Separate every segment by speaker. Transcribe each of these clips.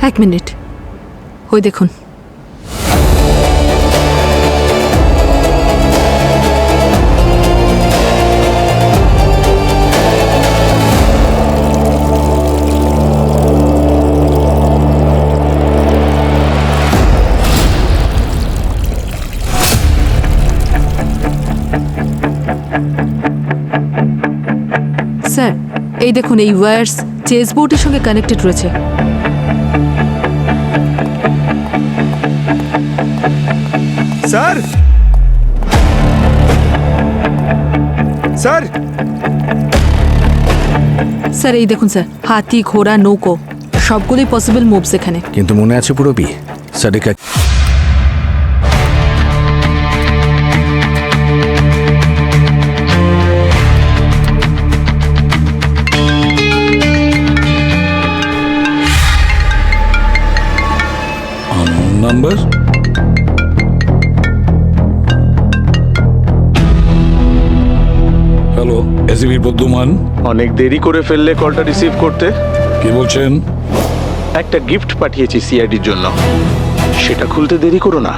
Speaker 1: এক মিনিট, ওই দেখুন। স্যার, এই দেখুন, এই ওয়্যারস চেস বোর্ডের সঙ্গে কানেক্টেড রয়েছে।
Speaker 2: স্যার, স্যার,
Speaker 1: স্যার এই দেখুন স্যার, হাতি, ঘোড়া, নৌকো সবগুলোই পসিবল মুভস এখানে।
Speaker 3: কিন্তু মনে আছে পুরোপি সাদিকা
Speaker 4: নাম্বার হ্যালো, এসিবি বর্ধমান।
Speaker 5: অনেক দেরি করে ফেললে কলটা রিসিভ করতে।
Speaker 4: কি বলছেন?
Speaker 5: একটা গিফট পাঠিয়েছি সিআইডির জন্য, সেটা খুলতে দেরি করো না,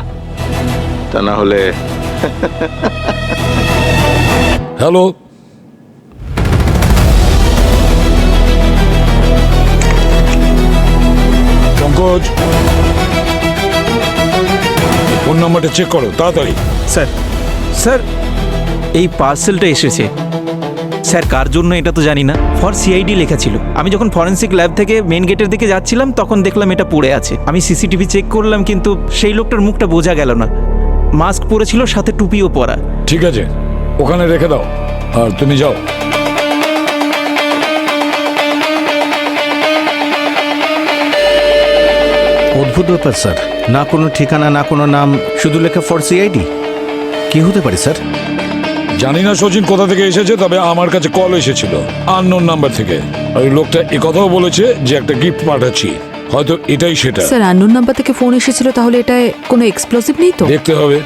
Speaker 5: তা না হলে।
Speaker 4: হ্যালো, পঙ্কজ, ফোন নাম্বারটা চেক করো তাড়াতাড়ি।
Speaker 2: স্যার, স্যার, এই পার্সেলটা এসেছে। স্যার কার জন্য এটা তো জানি না, ফর সিআইডি লেখা ছিল। আমি যখন ফরেন্সিক ল্যাব থেকে মেন গেটের দিকে যাচ্ছিলাম তখন দেখলাম এটা পড়ে আছে। আমি সিসিটিভি চেক করলাম কিন্তু সেই লোকটার মুখটা বোঝা গেল না। মাস্ক পরেছিল, সাথে টুপিও পরা।
Speaker 4: ঠিক আছে, ওখানে রেখে দাও আর তুমি যাও।
Speaker 3: অদ্ভুত ব্যাপার স্যার, না কোনো ঠিকানা না কোনো নাম, শুধু লেখা ফর সিআইডি। কি হতে পারে স্যার?
Speaker 4: জানি না সচিন কোথা থেকে এসেছে, তবে আমার কাছে কল এসেছিল আননোন নাম্বার থেকে। ওই লোকটা কথাও বলেছে যে একটা গিফট পাঠাচ্ছি, হয়তো এটাই সেটা।
Speaker 1: স্যার, আননোন নাম্বার থেকে ফোন এসেছিল, তাহলে এটায় কোনো এক্সপ্লোসিভ নেই তো?
Speaker 4: দেখতে হবে।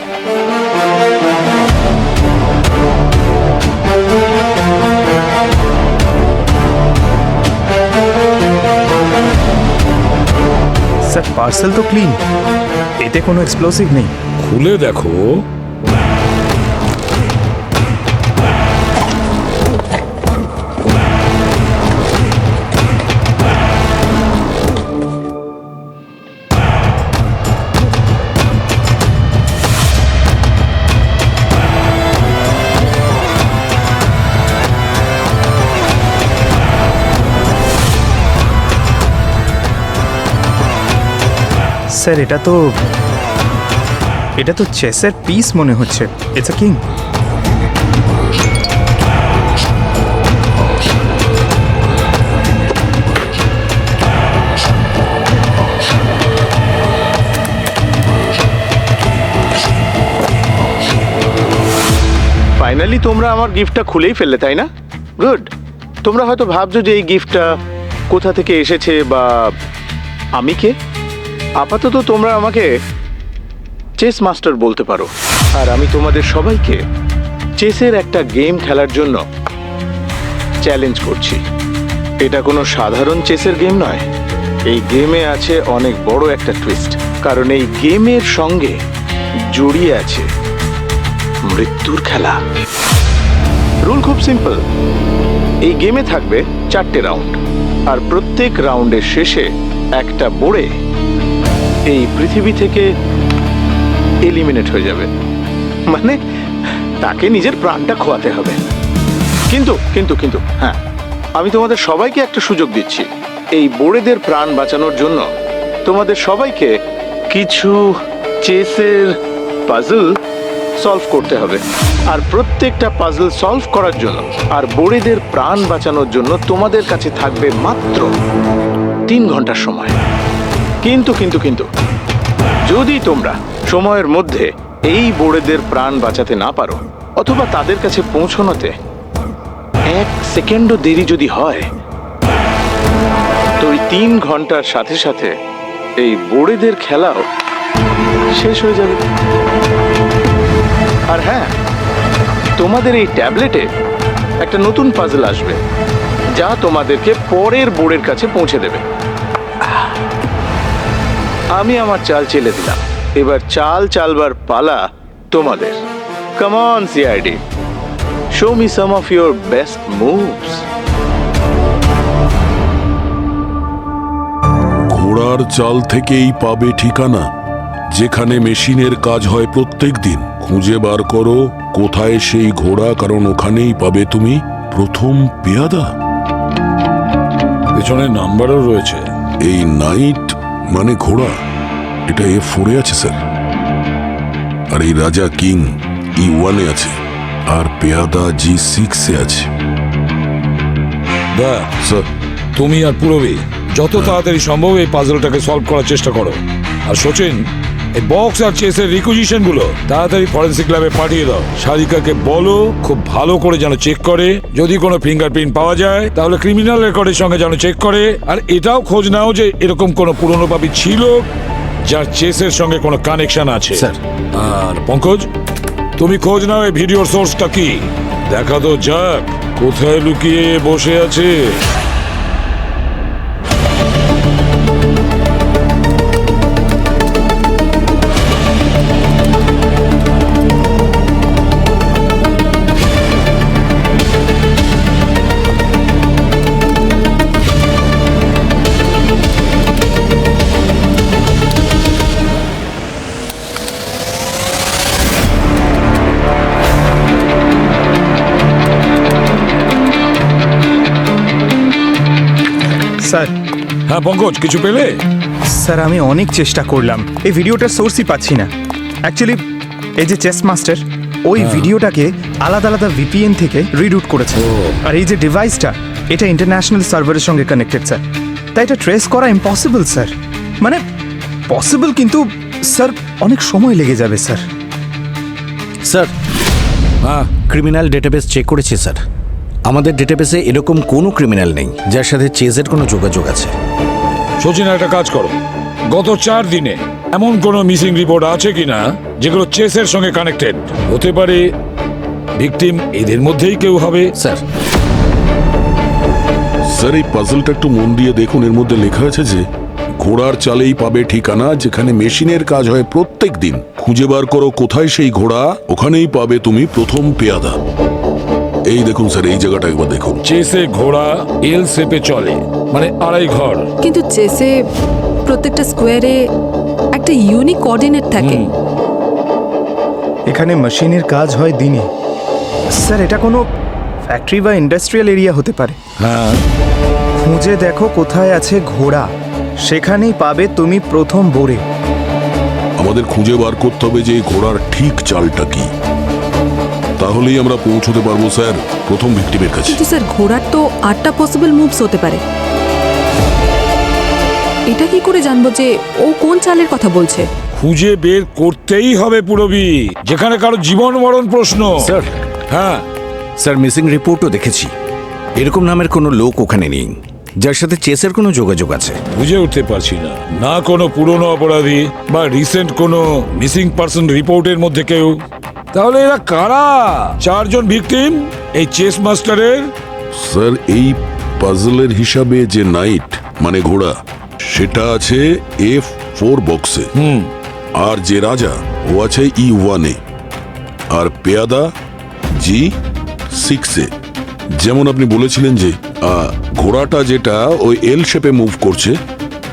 Speaker 6: স্যার পার্সেল তো ক্লিন, এতে কোনো এক্সপ্লোসিভ নেই।
Speaker 4: খুলে দেখো।
Speaker 6: স্যার এটা তো চেসের পিস মনে হচ্ছে। It's a king.
Speaker 5: ফাইনালি তোমরা আমার গিফটটা খুলেই ফেললে, তাই না? গুড। তোমরা হয়তো ভাবছো যে এই গিফটটা কোথা থেকে এসেছে বা আমি কে। আপাতত তোমরা আমাকে চেস মাস্টার বলতে পারো, আর আমি তোমাদের সবাইকে চেসের একটা গেম খেলার জন্য চ্যালেঞ্জ করছি। এটা কোনো সাধারণ চেসের গেম নয়, এই গেমে আছে অনেক বড় একটা টুইস্ট, কারণ এই গেমের সঙ্গে জড়িয়ে আছে মৃত্যুর খেলা। রুল খুব সিম্পল, এই গেমে থাকবে 4টে রাউন্ড, আর প্রত্যেক রাউন্ডের শেষে একটা বোড়ে এই পৃথিবী থেকে এলিমিনেট হয়ে যাবে, মানে তাকে নিজের প্রাণটা খোয়াতে হবে। কিন্তু কিন্তু কিন্তু হ্যাঁ, আমি তোমাদের সবাইকে একটা সুযোগ দিচ্ছি। এই বোড়েদের প্রাণ বাঁচানোর জন্য তোমাদের সবাইকে কিছু চেসের পাজল সলভ করতে হবে, আর প্রত্যেকটা পাজল সলভ করার জন্য আর বোড়েদের প্রাণ বাঁচানোর জন্য তোমাদের কাছে থাকবে মাত্র 3 ঘন্টার সময়। কিন্তু কিন্তু কিন্তু যদি তোমরা সময়ের মধ্যে এই বোড়েদের প্রাণ বাঁচাতে না পারো, অথবা তাদের কাছে পৌঁছানোতে 1 সেকেন্ডও দেরি যদি হয়, তো ওই 3 ঘন্টার সাথে সাথে এই বোড়েদের খেলাও শেষ হয়ে যাবে। আর হ্যাঁ, তোমাদের এই ট্যাবলেটে একটা নতুন পাজল আসবে, যা তোমাদেরকে পরের বোর্ডের কাছে পৌঁছে দেবে। আমি আমার চাল চেলে দিলাম, এবার চাল চালবার পালা তোমাদের। Come on CID, show me some of your best moves.
Speaker 7: ঘোড়ার চাল থেকেই পাবে ঠিকানা, যেখানে মেশিনের কাজ হয় প্রত্যেক দিন। খুঁজে বার করো কোথায় সেই ঘোড়া, কারণ ওখানেই পাবে তুমি প্রথম পেয়াদা।
Speaker 4: পেছনে নাম্বারও রয়েছে।
Speaker 7: এই নাইট মানে ঘোড়া, এটা F4 আছে স্যার। আর এই রাজা কিং E1 আছে, আর পেয়াদা G6 আছে।
Speaker 4: দা
Speaker 7: স্যার,
Speaker 4: তুমি আর পুরবী যত তাড়াতাড়ি সম্ভব এই পাজলটাকে সলভ করার চেষ্টা করো। আর সচিন, এই বক্স আর চেসের রিকুইজিশন গুলো তাড়াতাড়ি ফরেন্সিক ল্যাবে পাঠিয়ে দাও। সারিকাকে বলো খুব ভালো করে যেন চেক করে, যদি কোনো ফিঙ্গারপ্রিন্ট পাওয়া যায় তাহলে ক্রিমিনাল রেকর্ডের সঙ্গে যেন চেক করে। আর এটাও খোঁজ নাও যে এরকম কোনো পুরনো পাপি ছিল যার চেসের সঙ্গে কোনো কানেকশন আছে।
Speaker 3: স্যার।
Speaker 4: আর পঙ্কজ, তুমি খোঁজ নাও এই ভিডিওর সোর্সটা কি, দেখা তো যাক কোথায় লুকিয়ে বসে আছে।
Speaker 6: স্যার,
Speaker 4: হ্যাঁ পঙ্কজ, কিছু পেলে?
Speaker 6: স্যার আমি অনেক চেষ্টা করলাম, এই ভিডিওটার সোর্সই পাচ্ছি না। অ্যাকচুয়ালি এই যে চেস মাস্টার ওই ভিডিওটাকে আলাদা আলাদা ভিপিএন থেকে রিরুট করেছে। আর এই যে ডিভাইসটা, এটা ইন্টারন্যাশনাল সার্ভারের সঙ্গে কানেক্টেড স্যার, তাই এটা ট্রেস করা ইম্পসিবল স্যার। মানে পসিবল, কিন্তু স্যার অনেক সময় লেগে যাবে স্যার।
Speaker 3: স্যার,
Speaker 4: হ্যাঁ,
Speaker 3: ক্রিমিনাল ডেটাবেস চেক করেছি স্যার। আমাদের ডেটাবেসে এরকম কোনো ক্রিমিনাল নেই যার সাথে চেজের কোনো যোগাযোগ আছে।
Speaker 4: সচিন একটা কাজ করো, গত 4 দিনে এমন কোনো মিসিং রিপোর্ট আছে কিনা যেগুলো চেসের সঙ্গে কানেক্টেড হতে পারে। ভিকটিম এদের মধ্যেই কেউ হবে।
Speaker 3: স্যার,
Speaker 7: স্যার এই পাজলটা একটু মন দিয়ে দেখুন, এর মধ্যে লেখা আছে যে ঘোড়ার চালেই পাবে ঠিকানা, যেখানে মেশিনের কাজ হয় প্রত্যেক দিন। খুঁজে বার করো কোথায় সেই ঘোড়া, ওখানেই পাবে তুমি প্রথম পেয়াদা। এই দেখুন স্যার, এই জায়গাটা একবার দেখুন।
Speaker 4: চেসে ঘোড়া এল শেপে চলে, মানে আড়াই ঘর।
Speaker 1: কিন্তু চেসে প্রত্যেকটা স্কোয়ারে একটা ইউনিক কোঅর্ডিনেট থাকে।
Speaker 6: এখানে মেশিনের কাজ হয় দিনে। স্যার এটা কোনো ফ্যাক্টরি বা ইন্ডাস্ট্রিয়াল এরিয়া হতে পারে।
Speaker 4: হ্যাঁ,
Speaker 6: খুঁজে দেখো কোথায় আছে ঘোড়া, সেখানেই পাবে তুমি প্রথম বোরে।
Speaker 7: আমাদের খুঁজে বার করতে হবে যে এই ঘোড়ার ঠিক চালটা কি, তাহলেই আমরা পৌঁছতে পারবো স্যার প্রথম ভিক্টিমের কাছে।
Speaker 1: কিন্তু স্যার ঘোড়ার তো 8টা পসিবল মুভস হতে পারে। এটা কি করে জানবো যে ও কোন চালের কথা বলছে?
Speaker 4: খুঁজে বের করতেই হবে পুরবী, যেখানে কারো জীবন মরণ প্রশ্ন।
Speaker 3: স্যার।
Speaker 4: হ্যাঁ,
Speaker 3: স্যার মিসিং রিপোর্টও দেখেছি, এরকম নামের কোনো লোক ওখানে নেই যার সাথে চেসের কোনো যোগাযোগ আছে।
Speaker 4: বুঝে উঠতে পারছি না, না কোনো পুরনো অপরাধী বা রিসেন্ট কোনো মিসিং পারসন রিপোর্টের মধ্যে কেউ। তাহলে এরা কারা? 4 জন ভিকটিম এই চেস মাস্টারের।
Speaker 7: স্যার এই পাজলের হিসাবে যে নাইট মানে ঘোড়া, সেটা আছে F4 বক্সে। আর যে রাজা ও আছে E1 এ, আর পেয়াদা G6 এ। যেমন আপনি বলেছিলেন যে ঘোড়াটা যেটা ওই এল শেপে মুভ করছে,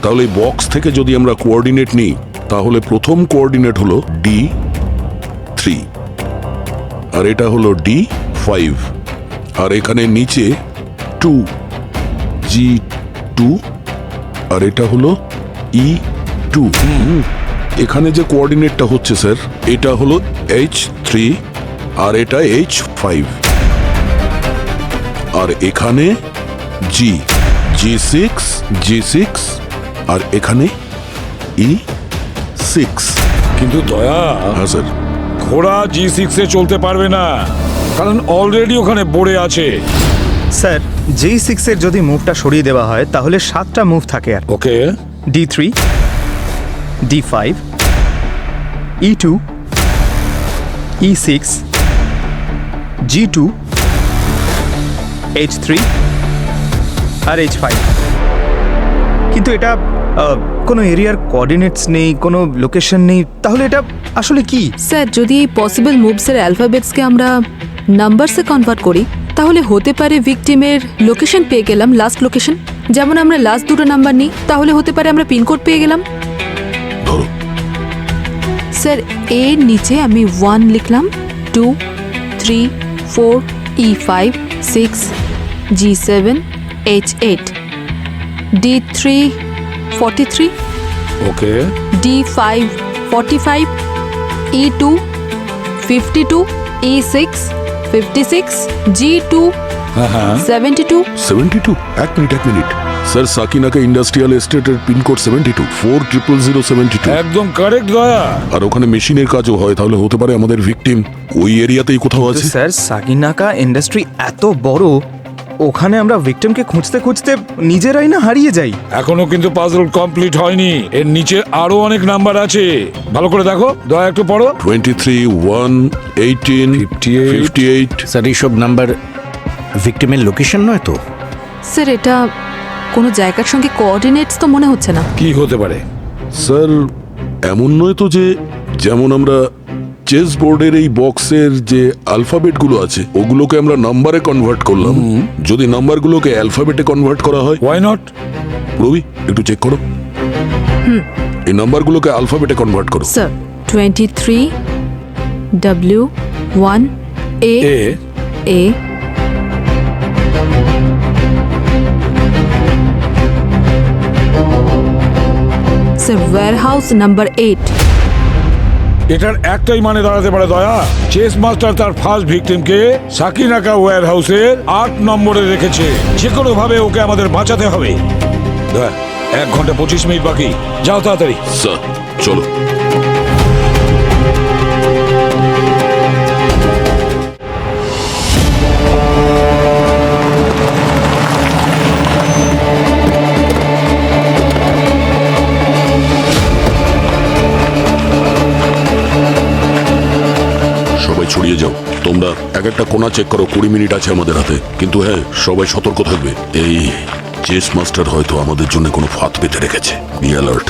Speaker 7: তাহলে এই বক্স থেকে যদি আমরা কোঅর্ডিনেট নিই, তাহলে প্রথম কোঅর্ডিনেট হলো D3, আর এটা হলো D5, আর এখানে নিচে 2 G2, আর এটা হলো E2। এখানে যে কোঅর্ডিনেটটা হচ্ছে স্যার, এটা হলো H3 আর এটা H5, আর এখানে G6 আর এখানে E6।
Speaker 4: কিন্তু দয়া,
Speaker 7: হ্যাঁ স্যার।
Speaker 4: ঘোড়া G6 এ চলতে পারবে না, কারণ অলরেডি ওখানে বোর্ডে আছে।
Speaker 6: স্যার G6 এর যদি মুভটা সরিয়ে দেওয়া হয় তাহলে 7টা মুভ থাকে। আর
Speaker 4: ওকে,
Speaker 6: D3, D5, E2, E6, G2, H3 আর H5। কিন্তু এটা কোনো এরিয়ার কোঅর্ডিনেটস নেই, কোনো লোকেশন নেই, তাহলে এটা আসলে কি?
Speaker 1: স্যার যদি এই পসিবল মুভসের অ্যালফাবেটসকে আমরা নাম্বারসে কনভার্ট করি তাহলে হতে পারে ভিকটিমের লোকেশন পেয়ে গেলাম, লাস্ট লোকেশন। যেমন আমরা লাস্ট দুটো নাম্বার নিই, তাহলে হতে পারে আমরা পিনকোড পেয়ে গেলাম।
Speaker 7: ধরো
Speaker 1: স্যার এর নিচে আমি 1 লিখলাম, 2, 3, 4, E5, 6, G7, H8, D3, 43,
Speaker 4: ওকে,
Speaker 1: D5, 45, E2, 52, E6, 56, G2,
Speaker 4: হ্যাঁ
Speaker 1: 72।
Speaker 7: 72 এক মিনিট স্যার সাকিনাকা ইন্ডাস্ট্রিয়াল এস্টেটের পিনকোড 72 400072
Speaker 4: একদম কারেক্ট দয়া।
Speaker 7: আর ওখানে মেশিনের কাজও হয়, তাহলে হতে পারে আমাদের ভিকটিম ওই এরিয়াতেই কোথাও
Speaker 6: তো
Speaker 7: আছে।
Speaker 6: স্যার সাকিনাকা ইন্ডাস্ট্রি এত বড়, ওখানে আমরা ভিকটিমকে খুঁজতে খুঁজতে নিজেরাই না হারিয়ে যাই।
Speaker 4: এখনো কিন্তু পাজল কমপ্লিট হয়নি, এর নিচে আরো অনেক নাম্বার আছে, ভালো করে দেখো। দয়া একটু পড়ো।
Speaker 7: 23 1 18 58
Speaker 3: স্যার এইসব নাম্বার ভিকটিমের লোকেশন নয় তো?
Speaker 1: স্যার এটা কোনো জায়গার সঙ্গে কোঅর্ডিনেটস তো মনে হচ্ছে না।
Speaker 4: কি হতে পারে?
Speaker 7: স্যার এমন নয় তো যে যেমন আমরা চেস বোর্ডের এই বক্সের যে অ্যালফাবেটগুলো আছে ওগুলোকে আমরা নাম্বারে কনভার্ট করলাম, যদি নাম্বারগুলোকে অ্যালফাবেটে কনভার্ট করা হয়।
Speaker 4: Why not?
Speaker 7: রবি একটু চেক করো, এই নাম্বারগুলোকে অ্যালফাবেটে কনভার্ট করো।
Speaker 1: Sir 23, W, 1, A, A, sir warehouse number 8।
Speaker 4: এটার একটাই মানে দাঁড়াতে পারে দয়া, চেস মাস্টার তার ফার্স্ট ভিকটিমকে সাকিনাকা ওয়্যার হাউসের 8 নম্বরে রেখেছে। যে কোনো ভাবে ওকে আমাদের বাঁচাতে হবে। দয়া 1 ঘন্টা 25 মিনিট বাকি, যাও তাড়াতাড়ি।
Speaker 7: স্যার চলো। সবাই ছড়িয়ে যাও, তোমরা এক একটা কোণা চেক করো। 20 মিনিট আছে আমাদের হাতে, কিন্তু হ্যাঁ সবাই সতর্ক থাকবে। এই চেস মাস্টার হয়তো আমাদের জন্য কোনো ফাঁদ পেতে রেখেছে। Be alert.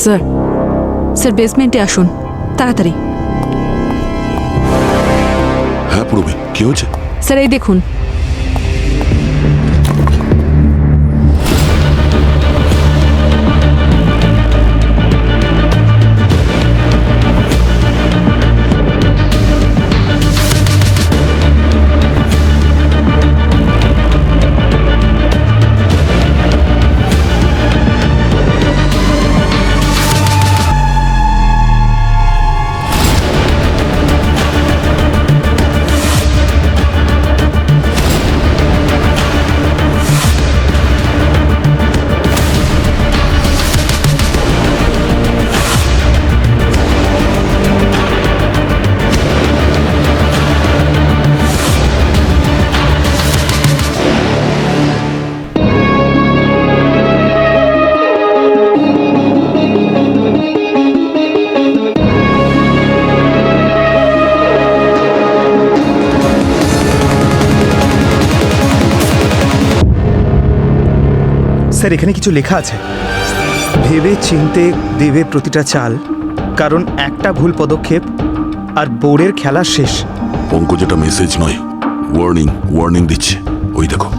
Speaker 1: স্যার স্যার বেসমেন্টে আসুন তাড়াতাড়ি।
Speaker 7: হ্যাঁ পুরবি, কি হয়েছে?
Speaker 1: স্যার এই দেখুন,
Speaker 6: স্যার এখানে কিছু লেখা আছে, ভেবে চিনতে দেবে প্রতিটা চাল, কারণ একটা ভুল পদক্ষেপ আর বোর্ডের খেলা শেষ।
Speaker 7: পঙ্কজ, এটা মেসেজ নয়, ওয়ার্নিং দিচ্ছে। ওই দেখো,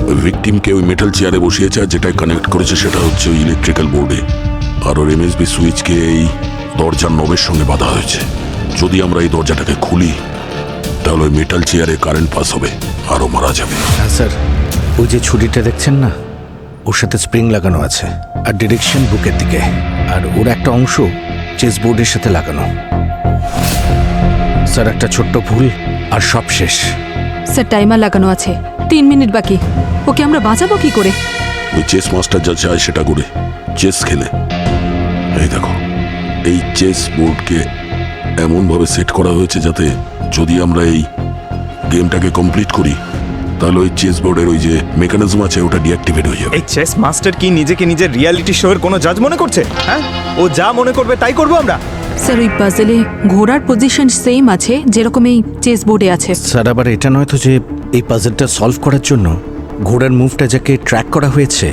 Speaker 7: ওই ভিকটিমকে ওই মেটাল চেয়ারে বসিয়েছে, আর যেটা কানেক্ট করেছে সেটা হচ্ছে ওই ইলেকট্রিক্যাল বোর্ডে, আর ওর এমএসবি সুইচকে এই দরজার নবের সঙ্গে বাঁধা হয়েছে। যদি আমরা এই দরজাটাকে খুলি তাহলে ওই মেটাল চেয়ারে কারেন্ট পাস হবে, আরও মারা যাবে।
Speaker 3: হ্যাঁ স্যার, ওই যে ছুরিটা দেখছেন না, ওর সাথে স্প্রিং লাগানো আছে, আর ডিরেকশন বুকের দিকে, আর ওর একটা অংশ চেস বোর্ডের সাথে লাগানো। স্যার, একটা ছোট্ট ভুল আর সব শেষ।
Speaker 1: স্যার, টাইমার লাগানো আছে, 3 মিনিট বাকি। ওকে আমরা বাঁচাবো কি করে?
Speaker 7: ওই চেস মাস্টার যা চায় সেটা করে চেস খেলে। এই দেখো, এই চেস বোর্ডকে এমনভাবে সেট করা হয়েছে যাতে যদি আমরা এই গেমটাকে কমপ্লিট করি তাহলে ওই চেস বোর্ডের ওই যে মেকানিজম আছে ওটা ডিঅ্যাক্টিভেট হয়ে যাবে।
Speaker 6: এই চেস মাস্টার কি নিজেকে নিজের রিয়ালিটি শোয়ের কোনো জাজ মনে করছে? হ্যাঁ, ও যা মনে করবে তাই করবো আমরা।
Speaker 1: স্যার, ওই পাজেলে ঘোড়ার পজিশন সেম আছে যেরকম এই চেস বোর্ডে আছে।
Speaker 3: স্যার, আবার এটা নয় তো যে এই পাজলটা সলভ করার জন্য ঘোড়ার মুভটা যাকে ট্র্যাক করা হয়েছে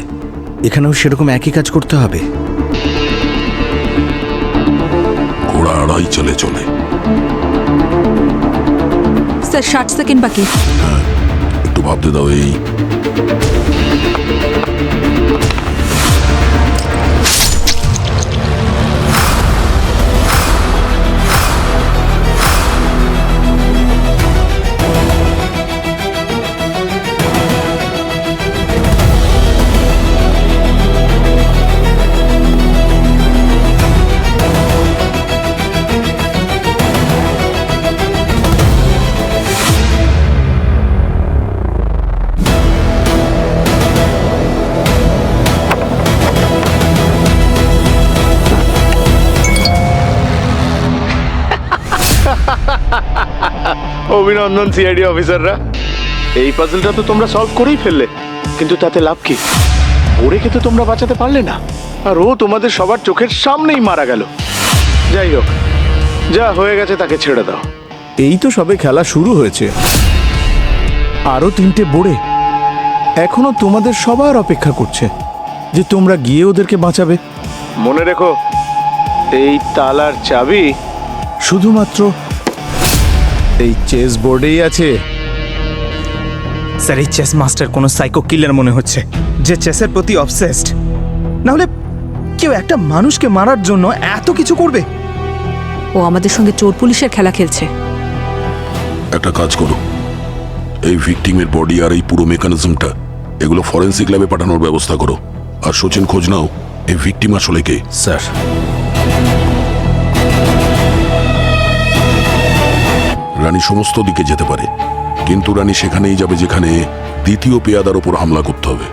Speaker 3: এখানেও সেরকম একই কাজ করতে হবে?
Speaker 7: ঘোড়া আড়াই চলে চলে।
Speaker 1: স্যার, 60 সেকেন্ড বাকি।
Speaker 7: একটু ভাবতে দাও। এই
Speaker 5: অভিনন্দন সিআইডি অফিসাররা, এই পাজলটা তো তোমরা সলভ করেই ফেললে, কিন্তু তাতে লাভ কি? ওরেকে তো তোমরা বাঁচাতে পারলে না, আর ও তোমাদের সবার চোখের সামনেই মারা গেল। যাই হোক, যা হয়ে গেছে তাকে ছেড়ে দাও।
Speaker 8: এই তো সবে খেলা শুরু হয়েছে, আরো 3টে বোর্ডে এখনো তোমাদের সবার অপেক্ষা করছে যে তোমরা গিয়ে ওদেরকে বাঁচাবে।
Speaker 5: মনে রেখো, এই তালার চাবি
Speaker 8: শুধুমাত্র এই চেস বোর্ডেই আছে।
Speaker 6: স্যার, এই চেস মাস্টার কোনো সাইকো কিলার মনে হচ্ছে, যে চেসের প্রতি অবসেসড। না হলে কেউ একটা মানুষকে মারার জন্য এত কিছু করবে?
Speaker 1: ও আমাদের সঙ্গে চোর পুলিশের খেলা খেলছে।
Speaker 7: একটা কাজ করো, এই ভিকটিমের বডি আর এই পুরো মেকানিজমটা এগুলো ফরেন্সিক ল্যাবে পাঠানোর ব্যবস্থা করো। আর সচিন, খোঁজ নাও এই ভিকটিম আসলে কে।
Speaker 3: স্যার,
Speaker 7: রানী সমস্ত দিকে যেতে পারে, কিন্তু রানী সেখানেই যাবে যেখানে দ্বিতীয় পেয়াদার ওপর হামলা করতে হবে,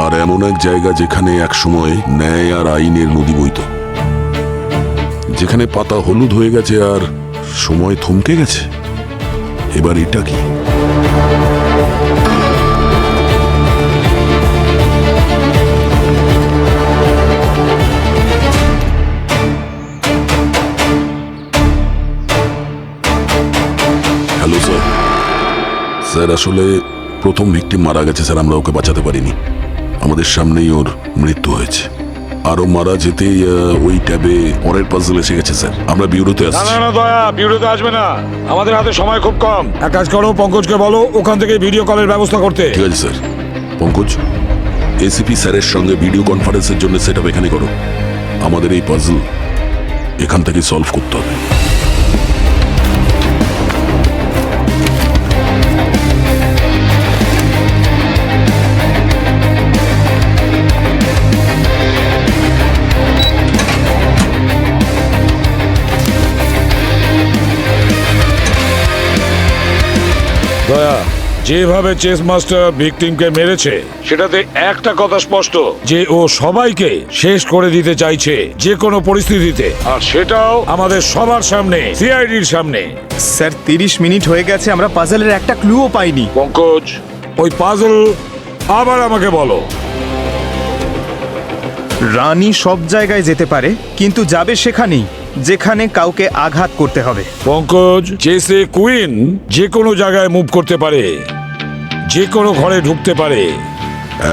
Speaker 7: আর এমন এক জায়গা যেখানে একসময় ন্যায় আর আইনের নদী বইত, যেখানে পাতা হলুদ হয়ে গেছে আর সময় থমকে গেছে। এবার এটা কি? Hello sir. স্যার, আসলে প্রথম ভিকটিম মারা গেছে স্যার, আমরা ওকে বাঁচাতে পারিনি, আমাদের সামনেই ওর মৃত্যু হয়েছে। আরো মারা যেতেই ওই ট্যাবে পরের পাজল এসে গেছে স্যার, আমরা বিউরোতে
Speaker 4: না
Speaker 7: আসছি।
Speaker 4: না না দয়া, বিউরোতে আসবে না, আমাদের হাতে সময় খুব কম। এক কাজ করো, পঙ্কজকে বলো ওখান থেকে ভিডিও কলের ব্যবস্থা করতে।
Speaker 7: ঠিক আছে স্যার। পঙ্কজ, এসিপি স্যারের সঙ্গে ভিডিও কনফারেন্সের জন্য সেট আপ এখানে করো। আমাদের এই পাজল এখান থেকে সলভ করতে হবে।
Speaker 4: দয়া, যেভাবে চেস মাস্টার ভিকটিমকে মেরেছে সেটাতে একটা কথা স্পষ্ট, যে ও সবাইকে শেষ করে দিতে চাইছে যে কোনো পরিস্থিতিতে, আর সেটাও আমাদের সবার সামনে, সিআইডির সামনে।
Speaker 6: স্যার, 30 মিনিট হয়ে গেছে, আমরা পাজলের একটা ক্লুও পাইনি।
Speaker 4: পঙ্কজ, ওই পাজল আবার আমাকে বলো।
Speaker 6: রানী সব জায়গায় যেতে পারে, কিন্তু যাবে সেখানেই যেখানে কাউকে আঘাত করতে হবে।
Speaker 4: পঙ্কজ, চেসে কুইন যে কোনো জায়গায় মুভ করতে পারে, যে কোনো ঘরে ঢুকতে পারে।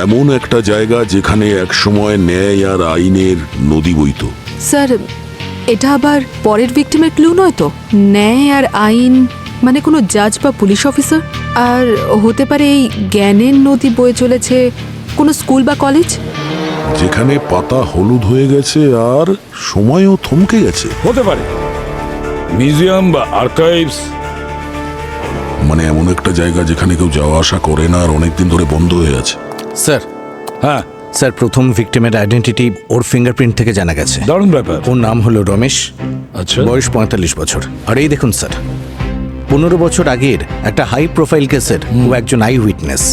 Speaker 7: এমন একটা জায়গা যেখানে একসময় ন্যায় আর আইনের নদী বইত।
Speaker 1: স্যার, এটা আবার পরের ভিকটিমের ক্লু নয় তো? ন্যায় আর আইন মানে কোনো জাজ বা পুলিশ অফিসার? আর হতে পারে এই জ্ঞানের নদী বয়ে চলেছে কোনো স্কুল বা কলেজ?
Speaker 7: যেখানে পাতা হলুদ হয়ে গেছে আর সময়ও থমকে গেছে।
Speaker 4: হতে পারে মিউজিয়াম বা আর্কাইভস।
Speaker 7: মানে এমন একটা জায়গা যেখানে কেউ যাওয়া আসা করে না আর অনেকদিন ধরে বন্ধ হয়ে আছে।
Speaker 3: স্যার
Speaker 4: হ্যাঁ,
Speaker 3: স্যার প্রথম ভিকটিমের আইডেন্টিটি ওর ফিঙ্গারপ্রিন্ট থেকে জানা গেছে।
Speaker 4: দারুণ ব্যাপার।
Speaker 3: ওর নাম হলো রমেশ,
Speaker 4: আচ্ছা,
Speaker 3: বয়স 45 বছর। আর এই দেখুন স্যার, 15 বছর আগের একটা হাই প্রোফাইল কেসের ও একজন আই উইটনেস।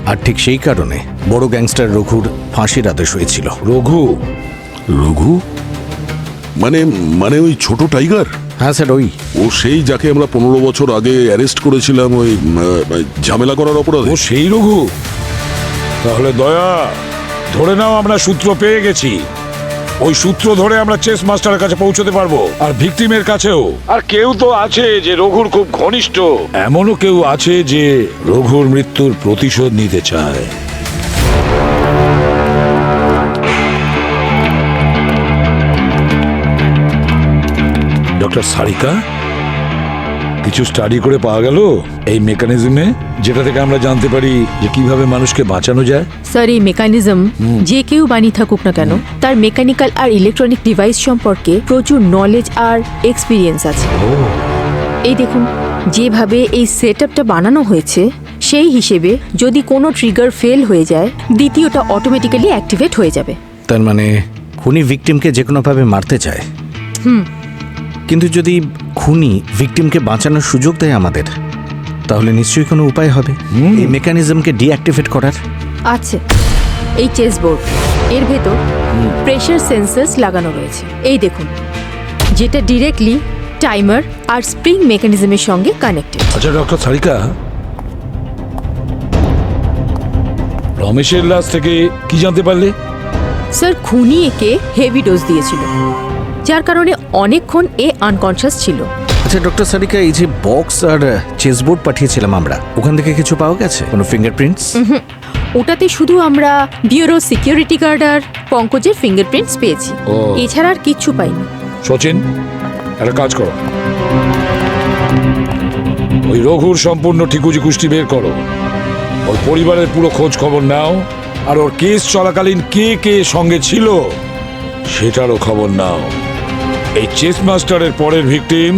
Speaker 3: আর ঠিক সেই কারণে বড় গ্যাংস্টার রঘুর ফাঁসির আদেশ হয়েছিল।
Speaker 4: রঘু?
Speaker 7: রঘু মানে মানে ওই ছোট টাইগার?
Speaker 3: হ্যাঁ স্যার, ওই।
Speaker 7: ও সেই যাকে আমরা 15 বছর আগে অ্যারেস্ট করেছিলাম ওই ঝামেলা করার অপরাধে?
Speaker 4: ও সেই রঘু? তাহলে দয়া, ধরে নাও আমরা সূত্র পেয়ে গেছি। ওই সূত্র ধরে আমরা চেস মাস্টারের কাছে পৌঁছতে পারবো, আর ভিকটিমের কাছেও। আর কেউ তো আছে যে রঘুর খুব ঘনিষ্ঠ, এমনও কেউ আছে যে রঘুর মৃত্যুর প্রতিশোধ নিতে চায়। ডক্টর সারিকা, কিছু স্টাডি করে পাওয়া গেল এই মেকানিজমে, যেটা থেকে আমরা জানতে পারি যে কিভাবে মানুষকে বাঁচানো যায়।
Speaker 9: স্যার, এই মেকানিজম যে কেউ বানিয়ে থাকুক না কেন, তার মেকানিক্যাল আর ইলেকট্রনিক ডিভাইস সম্পর্কে প্রচুর নলেজ আর এক্সপিরিয়েন্স আছে। এই দেখুন, যেভাবে এই সেটআপটা বানানো হয়েছে সেই হিসেবে যদি কোনো ট্রিগার ফেল হয়ে যায়, দ্বিতীয়টা অটোমেটিক্যালি অ্যাক্টিভেট হয়ে যাবে।
Speaker 3: তার মানে খুনি ভিকটিমকে যে কোনোভাবে মারতে চায়। কিন্তু যদি খুনি ভিকটিমকে বাঁচানোর সুযোগ দেয় আমাদের, তাহলে নিশ্চয়ই কোনো উপায় হবে এই মেকানিজমকে ডিঅ্যাক্টিভেট করার।
Speaker 9: আছে, এই চেস বোর্ড, এর ভেতর প্রেশার সেন্সার্স লাগানো রয়েছে। এই দেখুন, যেটা ডিরেক্টলি টাইমার আর স্প্রিং মেকানিজমের সঙ্গে কানেক্টেড।
Speaker 4: আচ্ছা ডক্টর সারিকা, রমেশের লাশ থেকে কি জানতে পারলে?
Speaker 9: স্যার, খুনি একে হেভি ডোজ দিয়েছিল, যার কারণে অনেকক্ষণ এ আনকনশাস ছিল।
Speaker 3: আচ্ছা ডক্টর সারিকা, এই যে বক্স আর চেসবোর্ড পাঠিয়েছিলাম আমরা, ওখান থেকে কিছু পাওয়া গেছে? কোনো ফিঙ্গারপ্রিন্টস?
Speaker 9: ওটাতে শুধু আমরা ব্যুরো সিকিউরিটি গার্ড আর পঙ্কজের ফিঙ্গারপ্রিন্টস পেয়েছি, এছাড়া আর কিচ্ছু পাইনি।
Speaker 4: সচিন, একটা কাজ করো, ওই রঘুর সম্পূর্ণ ঠিকুজি কুষ্টি বের করো, ওর পরিবারের পুরো খোঁজ খবর নাও, আর ওর কেস চলাকালীন কে কে সঙ্গে ছিল সেটারও খবর নাও। এই চেস মাস্টারের পরের ভিকটিম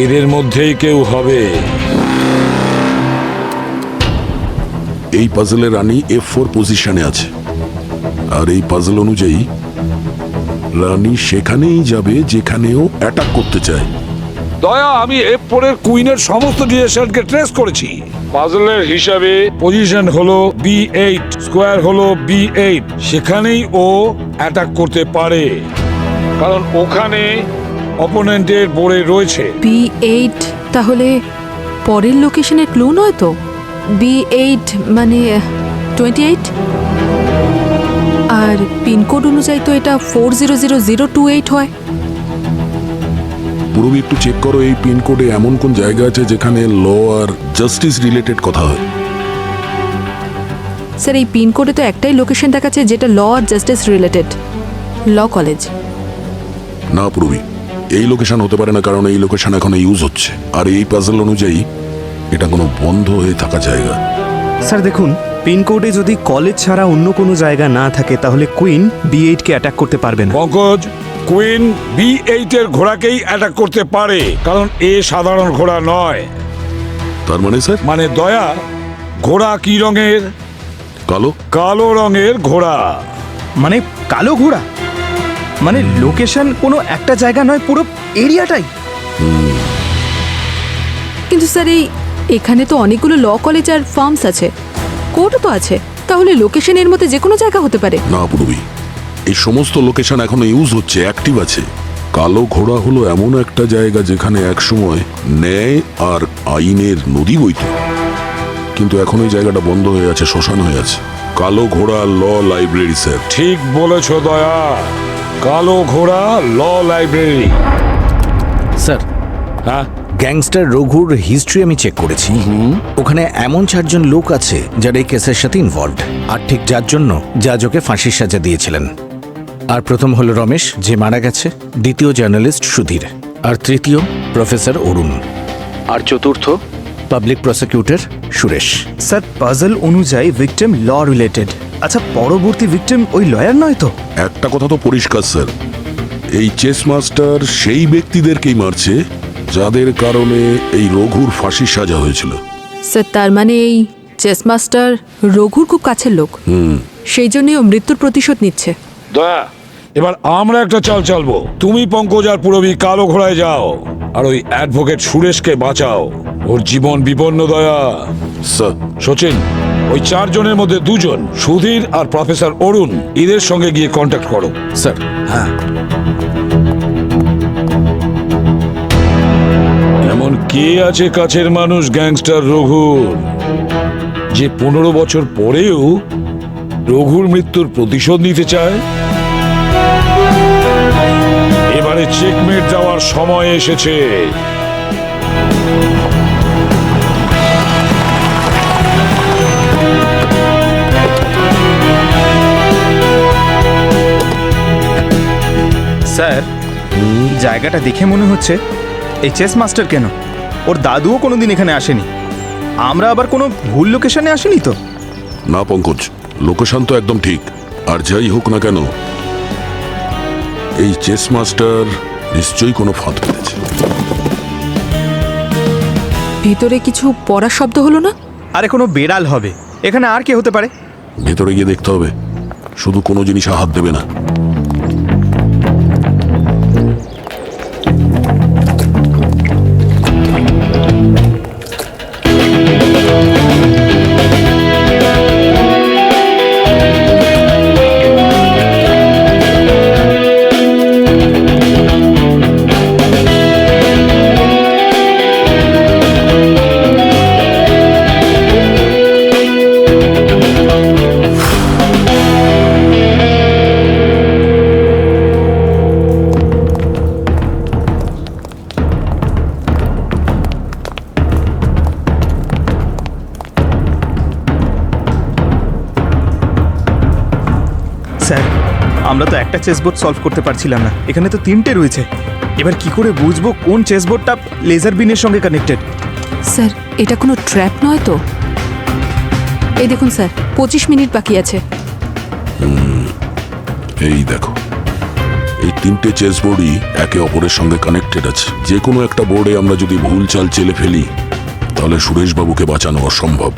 Speaker 4: এদের মধ্যেই কেউ হবে।
Speaker 7: এই পাজলের রানী F4 পজিশনে আছে, আর এই পাজল অনুযায়ী রানী সেখানেই যাবে যেখানেও অ্যাটাক করতে চায়।
Speaker 4: দয়া, আমি F4 এর কুইনের সমস্ত ডিরেকশনকে ট্রেস করেছি। পাজলের হিসাবে পজিশন হলো B8, স্কোয়ার হলো B8, সেখানেই ও অ্যাটাক করতে পারে, কারণ ওখানে অপোনেন্টের বোর্ডে রয়েছে।
Speaker 1: B8 তাহলে পরের লোকেশনের ক্লু নয় তো? B8 মানে 28, আর পিনকোড অনুযায়ী তো এটা 400028 হয়।
Speaker 7: পুরবি একটু চেক করো এই পিনকোডে এমন কোন জায়গা আছে যেখানে ল আর জাস্টিস রিলেটেড কথা হয়।
Speaker 1: স্যার, এই পিনকোডে তো একটাই লোকেশন দেখাচ্ছে যেটা ল আর জাস্টিস রিলেটেড, ল কলেজ।
Speaker 7: না পুরবি, এই লোকেশন হতে পারে না, কারণ এই লোকেশন এখন ইউজ হচ্ছে, আর এই পাজল অনুযায়ী এটা কোনো বন্ধ হয়ে থাকা জায়গা।
Speaker 6: স্যার দেখুন, পিনকোডে যদি কলেজ ছাড়া অন্য কোনো জায়গা না থাকে, তাহলে কুইন B8 কে অ্যাটাক করতে পারবে না।
Speaker 4: পঙ্কজ, কুইন B8 এর ঘোড়াকেই অ্যাটাক করতে পারে, কারণ এ সাধারণ ঘোড়া নয়।
Speaker 7: তার মানে স্যার?
Speaker 4: মানে দয়া, ঘোড়া কি রঙের?
Speaker 7: কালো।
Speaker 4: কালো রঙের ঘোড়া।
Speaker 6: মানে কালো ঘোড়া? মানে লোকেশন কোনো একটা জায়গা নয়, পুরো এরিয়াটাই।
Speaker 1: কিন্তু স্যার, এখানে তো অনেকগুলো ল কলেজ আর ফার্মস আছে, কোর্টও তো আছে, তাহলে লোকেশন এর মধ্যে যে কোনো জায়গা হতে পারে।
Speaker 7: না পুরবি, এই সমস্ত লোকেশন এখনো ইউজ হচ্ছে, অ্যাক্টিভ আছে। কালো ঘোড়া হলো এমন একটা জায়গা যেখানে একসময় ন্যায় আর আইনের নদী বইত, কিন্তু এখন এই জায়গাটা বন্ধ হয়ে আছে, শ্মশান হয়ে আছে। কালো ঘোড়া ল লাইব্রেরি স্যার।
Speaker 4: ঠিক বলেছ দয়া, কালো ঘোড়া ল লাইব্রেরি।
Speaker 3: স্যার,
Speaker 4: হ্যাঁ,
Speaker 3: গ্যাংস্টার রঘুর হিস্ট্রি আমি চেক করেছি। ওখানে এমন 4 জন লোক আছে যারা এই কেসের সাথে ইনভলভড, আর ঠিক যার জন্য জাজ ওকে ফাঁসির সাজা দিয়েছিলেন। আর প্রথম হলো রমেশ, যে মারা গেছে। দ্বিতীয় জার্নালিস্ট সুধীর। আর তৃতীয় প্রফেসর অরুণ। আর চতুর্থ public prosecutor Suresh.
Speaker 6: Sir puzzle অনুযায়ী ভিকটিম ল রিলেটেড। আচ্ছা, পরবর্তী ভিকটিম ওই লয়ার নয় তো?
Speaker 7: একটা কথা তো পরিষ্কার স্যার, এই চেস মাস্টার সেই ব্যক্তিদেরকেই মারছে যাদের কারণে এই রঘুর ফাঁসির সাজা হয়েছিল।
Speaker 1: স্যার তার মানে এই চেস মাস্টার রঘুর খুব কাছের লোক, সেই জন্যই ও মৃত্যুর প্রতিশোধ নিচ্ছে।
Speaker 4: দয়া, এবার আমরা একটা চাল চালবো। তুমি পঙ্কজ আর পুরবী কালো ঘোড়ায় যাও, আর ওই অ্যাডভোকেট সুরেশকে বাঁচাও, ওর জীবন বিপন্ন। দয়া,
Speaker 7: স্যার
Speaker 4: সচিন, ওই 4 জনের মধ্যে 2 জন, সুধীর আর প্রফেসর অরুণ, এদের সঙ্গে গিয়ে কন্ট্যাক্ট করো।
Speaker 3: স্যার। হ্যাঁ।
Speaker 4: এমন কে আছে কাছের মানুষ গ্যাংস্টার রঘুর, যে 15 বছর পরেও রঘুর মৃত্যুর প্রতিশোধ নিতে চায়? এবারে চেকমেট দেওয়ার সময় এসেছে।
Speaker 6: স্যার, জায়গাটা দেখে মনে হচ্ছে এই চেস মাস্টার কেন, ওর দাদুও কোনোদিন এখানে আসেনি। আমরা আবার কোনো ভুল লোকেশনে আসেনি তো?
Speaker 7: না পঙ্কজ, লোকেশন তো একদম ঠিক। আর যাই হোক না কেন, এই চেস মাস্টার নিশ্চয়ই কোনো ফাঁদ পেতেছে।
Speaker 1: ভিতরে কিছু পড়ার শব্দ হলো না?
Speaker 6: আরে কোনো বেড়াল হবে, এখানে আর কে হতে পারে?
Speaker 7: ভেতরে গিয়ে দেখতে হবে, শুধু কোনো জিনিসে হাত দেবে না।
Speaker 6: স্যার, আমরা তো একটা চেস বোর্ড সলভ করতে পারছিলাম না, এখানে তো 3টে রয়েছে। এবার কি করে বুঝবো কোন চেস বোর্ডটা লেজার বিনের সঙ্গে কানেক্টেড?
Speaker 1: স্যার এটা কোনো ট্র্যাপ নয় তো? এই দেখুন স্যার, 25 মিনিট বাকি আছে।
Speaker 7: এই দেখো, এই 3টে চেস বোর্ডই একে অপরের সঙ্গে কানেক্টেড আছে। যে কোনো একটা বোর্ডে আমরা যদি ভুল চাল চেলে ফেলি, তাহলে সুরেশবাবুকে বাঁচানো অসম্ভব।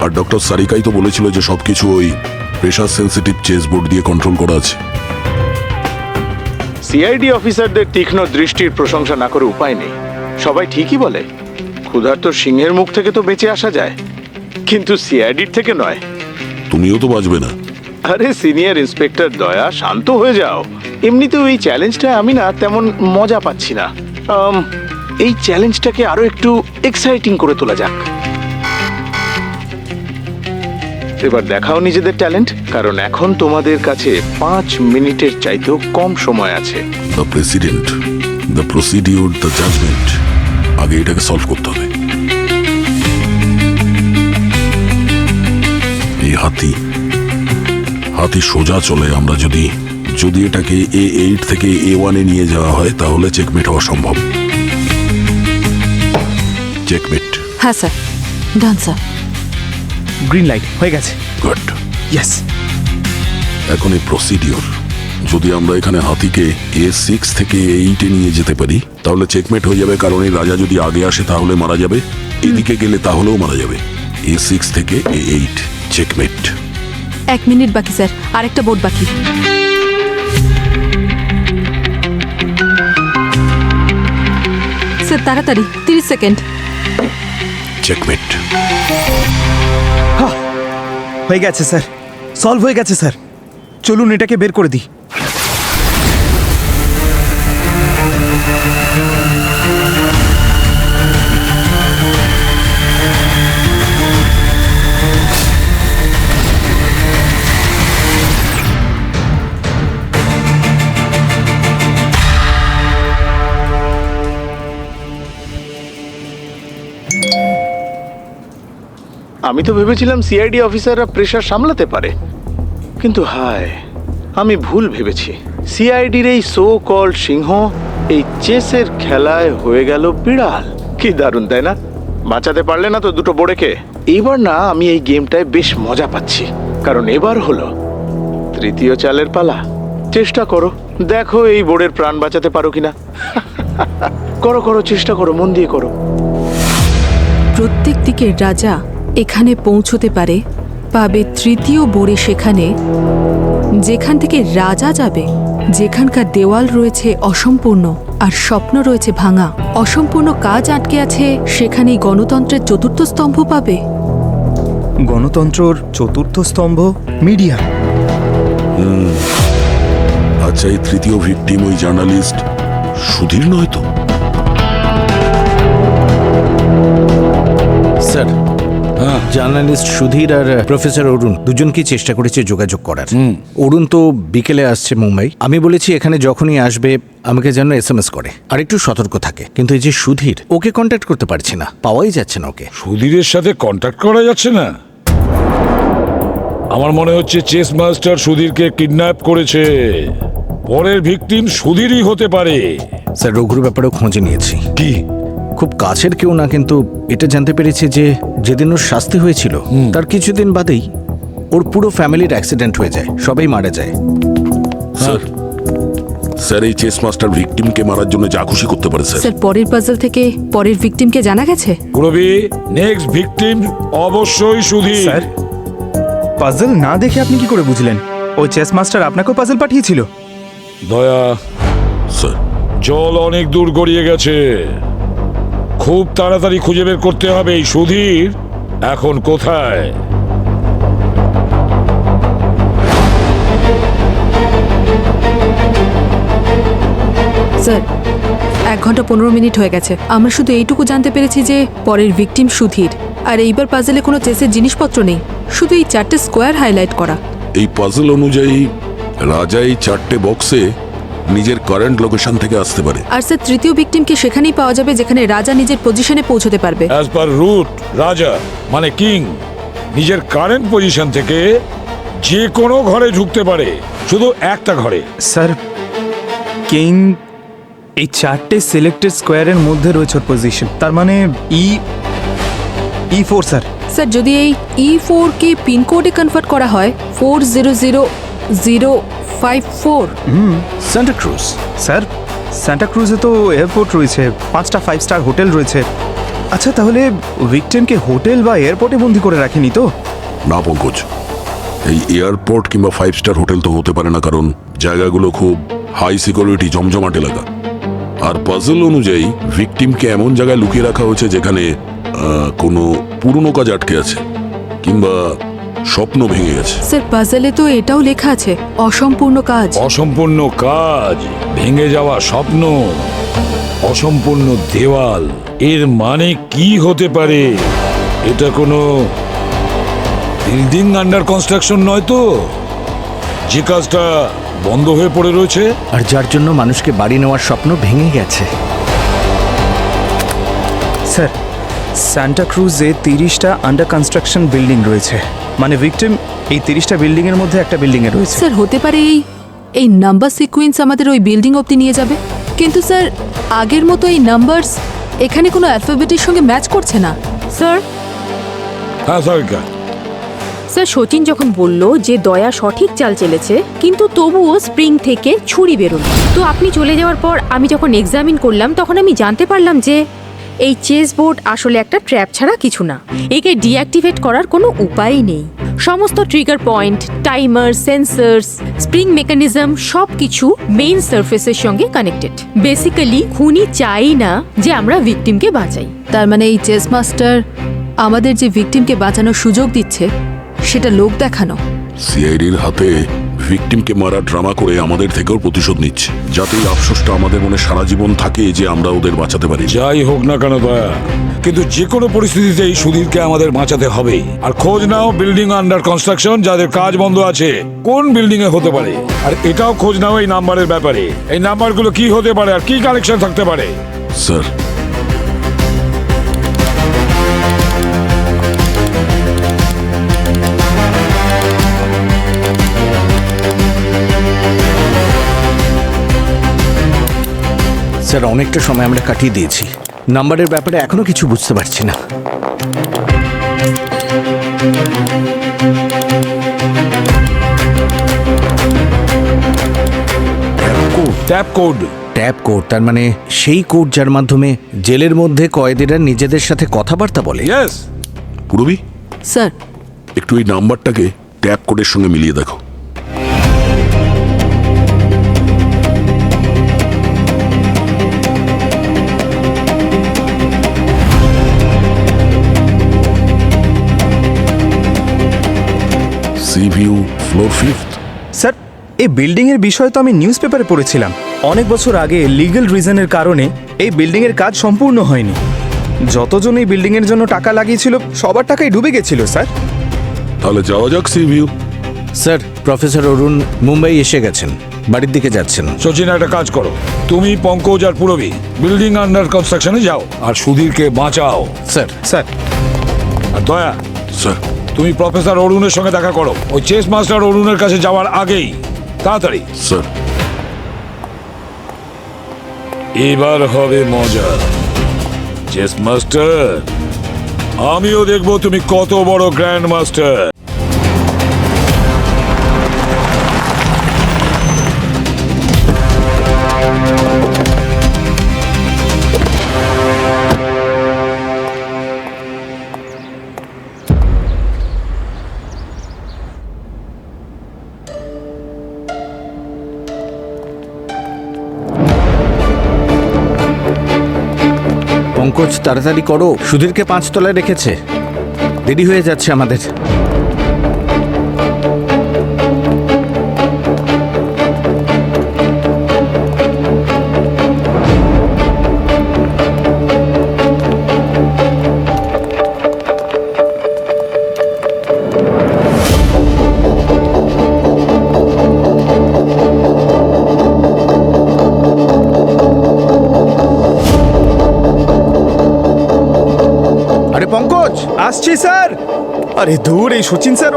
Speaker 7: আর ডক্টর সারিকাই তো বলেছিল যে সবকিছু ওই প্রেশার সেন্সিটিভ চেস বোর্ড দিয়ে কন্ট্রোল করা আছে।
Speaker 5: সিআইডি অফিসারদের তীক্ষ্ণ দৃষ্টির প্রশংসা না করে উপায় নেই। সবাই ঠিকই বলে, ক্ষুধার্ত সিংহের মুখ থেকে তো বেঁচে আসা যায়, কিন্তু সিআইডির থেকে নয়।
Speaker 7: তুমিও তো বাঁচবে না।
Speaker 5: আরে সিনিয়র ইন্সপেক্টর দয়া, শান্ত হয়ে যাও। এমনিতেও এই চ্যালেঞ্জটা আমি না তেমন মজা পাচ্ছি না। এই চ্যালেঞ্জটাকে আরো একটু এক্সাইটিং করে তোলা যাক। এবার দেখাও নিজেদের ট্যালেন্ট, কারণ এখন তোমাদের কাছে 5 মিনিটের চাইতেও কম সময় আছে।
Speaker 7: The president, the procedure, the judgement, আগে এটাকে সলভ করতে হবে। এই হাতি সোজা চলে। আমরা যদি এটাকে A8 থেকে A1 এ নিয়ে যাওয়া হয়, তাহলে চেকমেট হওয়া সম্ভব। চেকমেট।
Speaker 1: হ্যাঁ sir, done sir.
Speaker 6: Green light হয়ে গেছে।
Speaker 7: গুড।
Speaker 6: ইয়েস।
Speaker 7: এখন এই প্রসিডিওর, যদি আমরা এখানে হাতিকে A6 থেকে A8 এ নিয়ে যেতে পারি, তাহলে চেকমেট হয়ে যাবে। কারণ এই রাজা যদি আগে আসে তাহলে মারা যাবে, এদিকে গেলে তাহলেও মারা যাবে। A6 থেকে A8, চেকমেট।
Speaker 1: 1 মিনিট বাকি স্যার, আরেকটা বোর্ড বাকি। স্যার তাড়াতাড়ি, 30 সেকেন্ড।
Speaker 7: চেকমেট।
Speaker 6: হয়ে গেছে স্যার, সলভ হয়ে গেছে স্যার। চলুন এটাকে বের করে দিই।
Speaker 5: আমি তো ভেবেছিলাম সিআইডি অফিসাররা প্রেশার সামলাতে পারে, কিন্তু হায়, আমি ভুল ভেবেছি। সিআইডির এই সো কল্ড সিংহ এই চেসের খেলায় হয়ে গেল বিড়াল। কি দারুণ, তাই না? বাঁচাতে পারলে না তো দুটো বোড়েকে। এবার না আমি এই গেমটায় বেশ মজা পাচ্ছি, কারণ এবার হলো তৃতীয় চালের পালা। চেষ্টা করো, দেখো এই বোর্ডের প্রাণ বাঁচাতে পারো কিনা। করো করো, চেষ্টা করো, মন দিয়ে করো।
Speaker 1: প্রত্যেক দিকের রাজা এখানে পৌঁছতে পারে, পাবে তৃতীয় বোড়ে সেখানে যেখান থেকে রাজা যাবে, যেখানকার দেওয়াল রয়েছে অসম্পূর্ণ আর স্বপ্ন রয়েছে ভাঙা, অসম্পূর্ণ কাজ আটকে আছে, সেখানেই গণতন্ত্রের চতুর্থ স্তম্ভ পাবে।
Speaker 6: গণতন্ত্রর চতুর্থ স্তম্ভ মিডিয়া।
Speaker 7: আচ্ছা, এই তৃতীয় ভিকটিম ওই জার্নালিস্ট সুধীর নয় তো?
Speaker 3: স্যার, জার্নালিস্ট সুধীর আর প্রফেসর অরুণ দুজনকেই চেষ্টা করেছে যোগাযোগ করার। অরুণ তো বিকেলে আসছে মুম্বাই। আমি বলেছি এখানে যখনই আসবে আমাকে যেন SMS করে আর একটু সতর্ক থাকে। কিন্তু এই যে সুধীর, ওকে কন্ট্যাক্ট করতে পারছি না, পাওয়াই যাচ্ছে না ওকে।
Speaker 4: সুধীরের সাথে কন্ট্যাক্ট করা যাচ্ছে না? আমার মনে হচ্ছে চেস মাস্টার সুধীরকে কিডন্যাপ করেছে। পরের ভিকটিম সুধীরই হতে পারে।
Speaker 3: স্যার, রঘুর ব্যাপারেও খোঁজে নিয়েছি।
Speaker 4: কি?
Speaker 3: খুব কাছের কেউ না, কিন্তু এটা জানতে পেরেছে যে যেদিন ওর শাস্তি হয়েছিল তার কিছুদিন বাদেই ওর পুরো ফ্যামিলির অ্যাক্সিডেন্ট হয়ে যায়, সবাই মারা যায়।
Speaker 7: স্যার, এই চেস মাস্টার ভিকটিমকে মারার জন্য যা খুশি করতে পারে স্যার।
Speaker 1: স্যার, পরের পাজল থেকে পরের ভিকটিমকে জানা গেছে?
Speaker 4: পুরবি, নেক্সট ভিকটিম অবশ্যই সুধীর।
Speaker 6: স্যার, পাজল না দেখে আপনি কি করে বুঝলেন? ওই চেস মাস্টার আপনাকেও পাজল পাঠিয়েছিল?
Speaker 4: দয়া,
Speaker 7: স্যার,
Speaker 4: জল অনেক দূর গড়িয়ে গেছে। খুব তাড়াতাড়ি খুঁজে বের করতে হবে এই সুধীর এখন কোথায়।
Speaker 1: স্যার, 1 ঘন্টা 15 মিনিট হয়ে গেছে। আমরা শুধু এইটুকু জানতে পেরেছি যে পরের ভিকটিম সুধীর, আর এইবার পাজলে কোনো চেসের জিনিসপত্র নেই, শুধু এই 4টে স্কোয়ার হাইলাইট করা।
Speaker 7: এই পাজল অনুযায়ী রাজা এই 4টে বক্সে নিজের কারেন্ট লোকেশন থেকে আসতে পারে।
Speaker 1: আর স্যার, তৃতীয় ভিকটিমকে সেখানেই পাওয়া যাবে যেখানে রাজা নিজের পজিশনে পৌঁছতে পারবে।
Speaker 4: অ্যাজ পার রুট, রাজা মানে কিং নিজের কারেন্ট পজিশন থেকে যে কোনো ঘরে ঢুকতে পারে, শুধু একটা ঘরে।
Speaker 6: স্যার, কিং এই 4টে সিলেক্টেড স্কোয়ারের মধ্যে রয়েছে ওর পজিশন। তার মানে E4 স্যার।
Speaker 1: স্যার, যদি এই E4 কে পিনকোডে কনভার্ট করা হয় 400054।
Speaker 3: সান্টা ক্রুজ।
Speaker 6: স্যার, সান্টা ক্রুজে তো এয়ারপোর্ট রয়েছে, 5টা 5 স্টার হোটেল রয়েছে। আচ্ছা, তাহলে ভিকটিমকে হোটেল বা এয়ারপোর্টে বন্দি করে রাখেনি তো?
Speaker 7: না পঙ্কজ, এই এয়ারপোর্ট কিংবা 5 স্টার হোটেল তো হতে পারে না, কারণ জায়গাগুলো খুব হাই সিকিউরিটি, জমজমাট এলাকা। আর পাজল অনুযায়ী ভিকটিমকে এমন জায়গায় লুকিয়ে রাখা হয়েছে যেখানে কোনো পুরনো কাজ আটকে আছে কিংবা স্বপ্ন ভেঙে গেছে।
Speaker 1: স্যার, পাজলে তো এটাও লেখা আছে অসম্পূর্ণ কাজ।
Speaker 4: অসম্পূর্ণ কাজ, ভেঙে যাওয়া স্বপ্ন, অসম্পূর্ণ দেওয়াল, এর মানে কি হতে পারে? এটা কোনো বিল্ডিং আন্ডার কনস্ট্রাকশন নয় তো, যে কাজটা বন্ধ হয়ে পড়ে রয়েছে
Speaker 3: আর যার জন্য মানুষকে বাড়ি নেওয়ার স্বপ্ন ভেঙে গেছে।
Speaker 6: স্যার, সান্টা ক্রুজে 30টা আন্ডার কনস্ট্রাকশন বিল্ডিং রয়েছে, মানে ভিকটিম এই 30টা বিল্ডিং এর মধ্যে একটা বিল্ডিং এ রয়েছে।
Speaker 1: স্যার, হতে পারে এই নাম্বার সিকোয়েন্স আমাদের ওই বিল্ডিং অবধি নিয়ে যাবে। কিন্তু স্যার, আগের মতো এই নাম্বারস এখানে কোনো অ্যালফাবেটের সঙ্গে ম্যাচ করছে না।
Speaker 9: স্যার,
Speaker 4: হ্যাঁ সারিকা,
Speaker 9: স্যার সচিন যখন বলল যে দয়া সঠিক চাল চেলেছে, কিন্তু তবুও স্প্রিং থেকে ছুরি বেরোলো। তো আপনি চলে যাওয়ার পর আমি যখন এক্সামিন করলাম তখন আমি জানতে পারলাম যে এই চেস বোর্ড আসলে একটা ট্র্যাপ ছাড়া কিছু না। একে ডিঅ্যাক্টিভেট করার কোনো উপায়ই নেই। সমস্ত trigger point, timer, sensors, spring mechanism সব কিছু মেইন সারফেসের সঙ্গে কানেক্টেড। বেসিক্যালি খুনি চাই না যে আমরা ভিকটিমকে বাঁচাই।
Speaker 1: তার মানে এই চেস মাস্টার আমাদের যে ভিকটিমকে বাঁচানোর সুযোগ দিচ্ছে সেটা লোক দেখানো।
Speaker 7: সিআইডির হাতে ভিকটিমকে মারা ড্রামা করে আমাদের থেকেও প্রতিশোধ নিচ্ছে, যাতে এই আফসোসটা আমাদের মনে সারা জীবন থাকে যে আমরা ওদের বাঁচাতে পারি।
Speaker 4: যাই হোক না কেন দয়া, কিন্তু যে কোনো পরিস্থিতিতে এই সুধীরকে আমাদের বাঁচাতে হবে। আর খোঁজ নাও বিল্ডিং আন্ডার কনস্ট্রাকশন যাদের কাজ বন্ধ আছে কোন বিল্ডিং এ হতে পারে। আর এটাও খোঁজ নাও এই নাম্বারের ব্যাপারে, এই নাম্বারগুলো কি হতে পারে আর কি কানেকশন থাকতে পারে।
Speaker 7: স্যার,
Speaker 3: স্যার অনেকটা সময় আমরা কাটিয়ে দিয়েছি, নাম্বারের ব্যাপারে এখনো কিছু বুঝতে পারছি না।
Speaker 4: Tap code.
Speaker 3: ট্যাপ কোড, তার মানে সেই কোড যার মাধ্যমে জেলের মধ্যে কয়েদিরা নিজেদের সাথে কথাবার্তা বলে।
Speaker 4: ইয়েস।
Speaker 7: পুরবি,
Speaker 1: স্যার
Speaker 7: একটু এই নাম্বারটাকে ট্যাপ কোডের সঙ্গে মিলিয়ে দেখো। C view floor fifth.
Speaker 6: Sir এই বিল্ডিং এর বিষয় তো আমি নিউজ পেপারে পড়েছিলাম। অনেক বছর আগে লিগ্যাল রিজনের কারণে এই বিল্ডিং এর কাজ সম্পূর্ণ হয়নি। যতজন এই বিল্ডিং এর জন্য টাকা লাগিয়েছিল সবার টাকাই ডুবে গেছিল স্যার।
Speaker 7: তাহলে যাওয়া যাক সি ভিউ।
Speaker 3: স্যার, প্রফেসর অরুণ মুম্বাই এসে গেছেন, বাড়ির দিকে যাচ্ছেন।
Speaker 4: সচিন, একটা কাজ করো, তুমি পঙ্কজ আর পুরবী বিল্ডিং আন্ডার কনস্ট্রাকশনে যাও আর সুধীরকে বাঁচাও।
Speaker 3: স্যার।
Speaker 6: স্যার
Speaker 4: আর দয়া,
Speaker 7: স্যার,
Speaker 4: তুমি প্রফেসর অরুণের সঙ্গে দেখা করো ওই চেস মাস্টার অরুণের কাছে যাওয়ার আগেই, তাড়াতাড়ি।
Speaker 7: স্যার।
Speaker 4: এবার হবে মজা। চেস মাস্টার, আমিও দেখবো তুমি কত বড় গ্র্যান্ড মাস্টার।
Speaker 3: পঙ্কজ, তাড়াতাড়ি করো, সুধীরকে 5 তলায় রেখেছে, দেরি হয়ে যাচ্ছে আমাদের। আরে পঙ্কজ,
Speaker 6: আসছি স্যার। আরে দূর, এই সচিন স্যার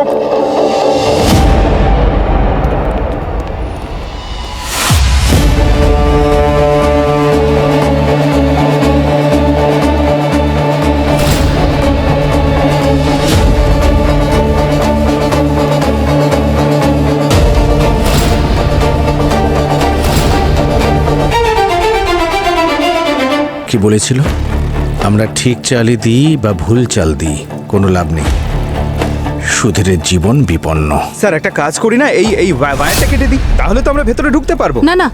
Speaker 3: কি বলেছিল? আমরা ঠিক চালই দিই বা ভুল চাল দিই, কোনো লাভ নেই, সুধীরের জীবন বিপন্ন।
Speaker 6: স্যার একটা কাজ করি না, এই ওয়্যারটা কেটে দিই, তাহলে তো আমরা ভেতরে ঢুকতে পারবো।
Speaker 1: না না,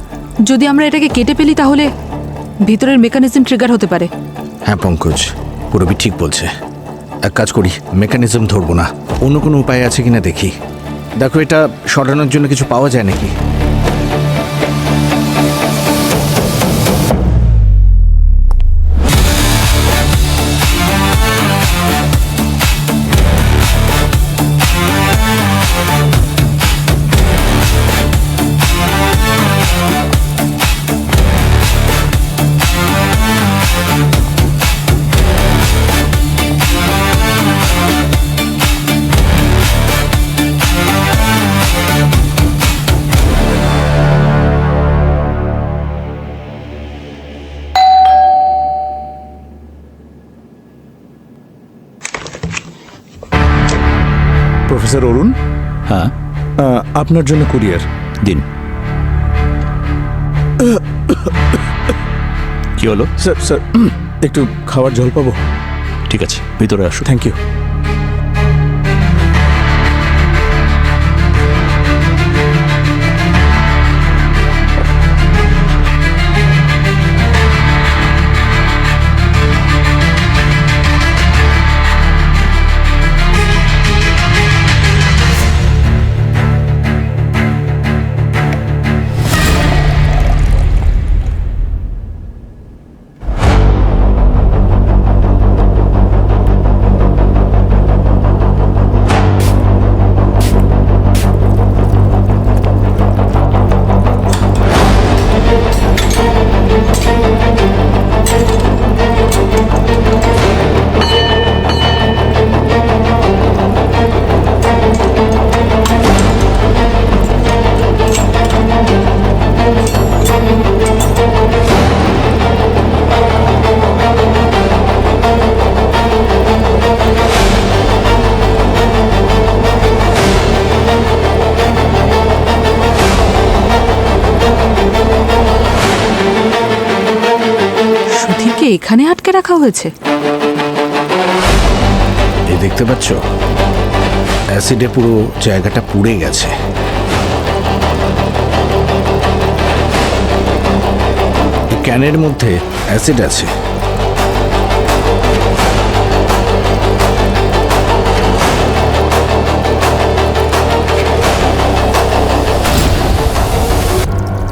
Speaker 1: যদি আমরা এটাকে কেটে ফেলি তাহলে ভিতরের মেকানিজম ট্রিগার হতে পারে।
Speaker 3: হ্যাঁ পঙ্কজ, পুরবি ঠিক বলছে। এক কাজ করি, মেকানিজম ধরবো না, অন্য কোনো উপায় আছে কিনা দেখি। দেখো, এটা সরানোর জন্য কিছু পাওয়া যায় নাকি।
Speaker 8: প্রফেসর অরুণ,
Speaker 10: হ্যাঁ
Speaker 8: আপনার জন্য কুরিয়ার
Speaker 10: দিন। কি হলো?
Speaker 8: স্যার স্যার একটু খাওয়ার জল পাবো?
Speaker 10: ঠিক আছে, ভিতরে আসো।
Speaker 8: Thank you.
Speaker 1: ওকে এখানে আটকে রাখা হয়েছে।
Speaker 3: এই দেখতে পাচ্ছ, অ্যাসিডে পুরো জায়গাটা পুড়ে গেছে। এই ক্যানের মধ্যে অ্যাসিড আছে।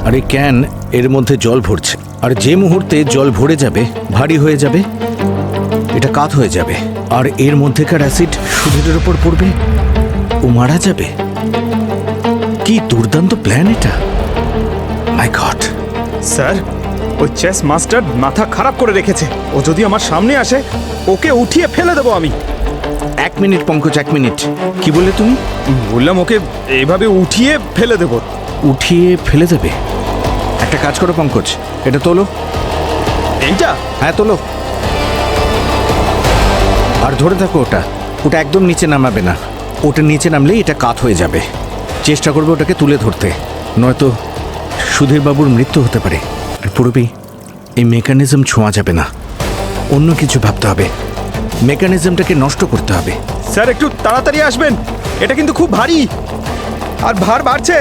Speaker 3: আর এই ক্যান এর মধ্যে জল ভরছে, আর যে মুহূর্তে জল ভরে যাবে, ভারী হয়ে যাবে, এটা কাত হয়ে যাবে, আর এর মধ্যেকার অ্যাসিড সুধীরের ওপর পড়বে, ও মারা যাবে। কি দুর্দান্ত প্ল্যান এটা! মাই গড!
Speaker 6: স্যার, ওই চেস মাস্টার মাথা খারাপ করে রেখেছে। ও যদি আমার সামনে আসে, ওকে উঠিয়ে ফেলে দেবো আমি।
Speaker 3: 1 মিনিট পঙ্কজ, 1 মিনিট। কি বললে তুমি?
Speaker 6: বললাম ওকে এইভাবে উঠিয়ে ফেলে দেবো।
Speaker 3: উঠিয়ে ফেলে দেবে? একটা কাজ করো পঙ্কজ, এটা তোলো।
Speaker 6: এইটা?
Speaker 3: হ্যাঁ, তোলো। আর ধরে থাকো ওটা, ওটা একদম নিচে নামাবে না। ওটা নিচে নামলে এটা কাত হয়ে যাবে। চেষ্টা করবে ওটাকে তুলে ধরতে, নয়তো সুধীর বাবুর মৃত্যু হতে পারে। আর পূরবী, এই মেকানিজম ছোঁয়া যাবে না, অন্য কিছু ভাবতে হবে। মেকানিজমটাকে নষ্ট করতে হবে।
Speaker 6: স্যার, একটু তাড়াতাড়ি আসবেন, এটা কিন্তু খুব ভারী আর ভার বাড়ছে।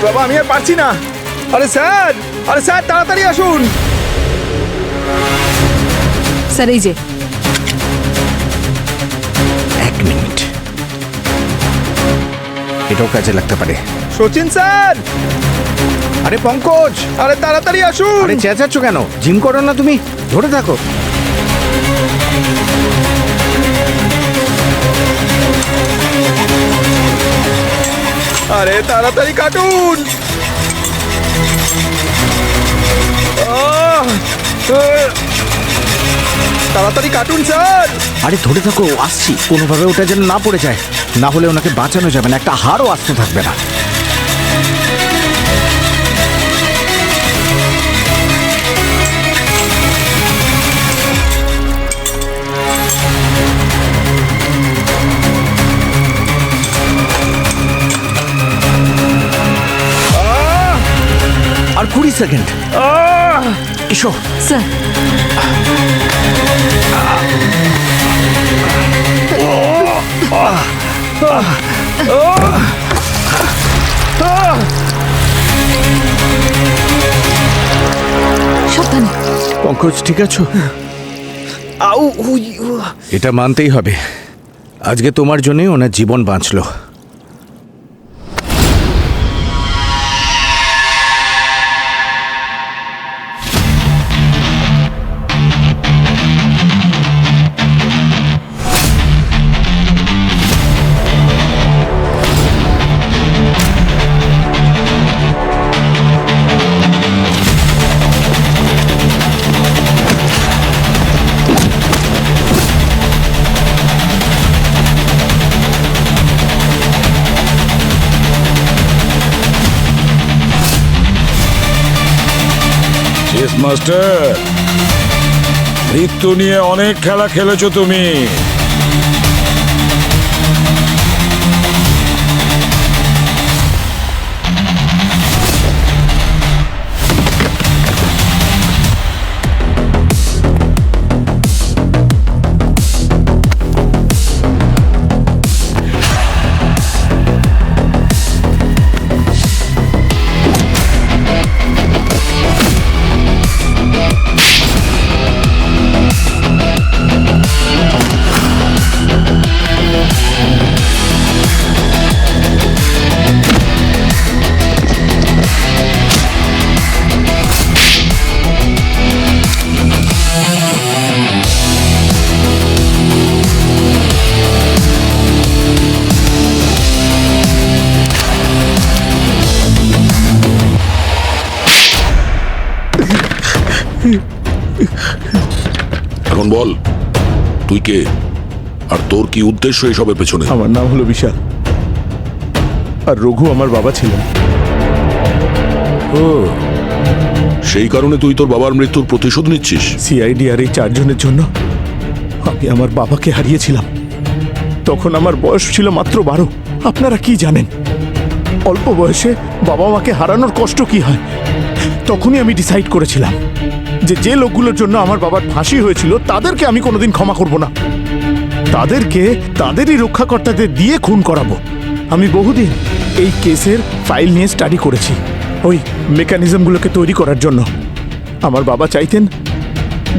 Speaker 6: বাবা, আমি আর পারছি না। আরে স্যার, আরে স্যার, তাড়াতাড়ি আসুন।
Speaker 1: স্যার, এই যে
Speaker 3: 1 মিনিট, এটাও কাজে লাগতে পারে।
Speaker 6: সচিন স্যার,
Speaker 3: আরে পঙ্কজ,
Speaker 6: আরে তাড়াতাড়ি আসুন।
Speaker 3: আরে চেঁচাচ্ছ কেন? জিম করো না তুমি? ধরে থাকো।
Speaker 6: আরে তাড়াতাড়ি কাটুন। তাড়াতাড়ি কাটুন স্যার।
Speaker 3: আরে ধরে থাকো, আসছি। কোনোভাবে ওটা যেন না পড়ে যায়, না হলে ওনাকে বাঁচানো যাবে না, একটা হাড়ও আস্ত থাকবে না। আর 20 সেকেন্ড। এসো।
Speaker 1: স্যার, সাবধানে।
Speaker 3: পঙ্কজ, ঠিক আছো? এটা মানতেই হবে, আজকে তোমার জন্যই ওনার জীবন বাঁচলো।
Speaker 4: চেস মাস্টার, মৃত্যু নিয়ে অনেক খেলা খেলেছো তুমি।
Speaker 7: এখন বল, তুই কে? আর তোর কি উদ্দেশ্য এসবের পেছনে?
Speaker 8: আমার নাম হলো বিশাল, আর রঘু আমার বাবা ছিলেন।
Speaker 7: ও, সেই কারণে তুই তোর বাবার মৃত্যুর প্রতিশোধ নিচ্ছিস?
Speaker 8: সিআইডি আর এই 4 জনের জন্য আমি আমার বাবাকে হারিয়েছিলাম। তখন আমার বয়স ছিল মাত্র 12। আপনারা কি জানেন অল্প বয়সে বাবা মাকে হারানোর কষ্ট কি হয়? তখনই আমি ডিসাইড করেছিলাম যে যে লোকগুলোর জন্য আমার বাবার ফাঁসি হয়েছিল তাদেরকে আমি কোনোদিন ক্ষমা করব না। তাদেরকে তাদেরই রক্ষাকর্তাদের দিয়ে খুন করাবো। আমি বহুদিন এই কেসের ফাইল নিয়ে স্টাডি করেছি ওই মেকানিজমগুলোকে তৈরি করার জন্য। আমার বাবা চাইতেন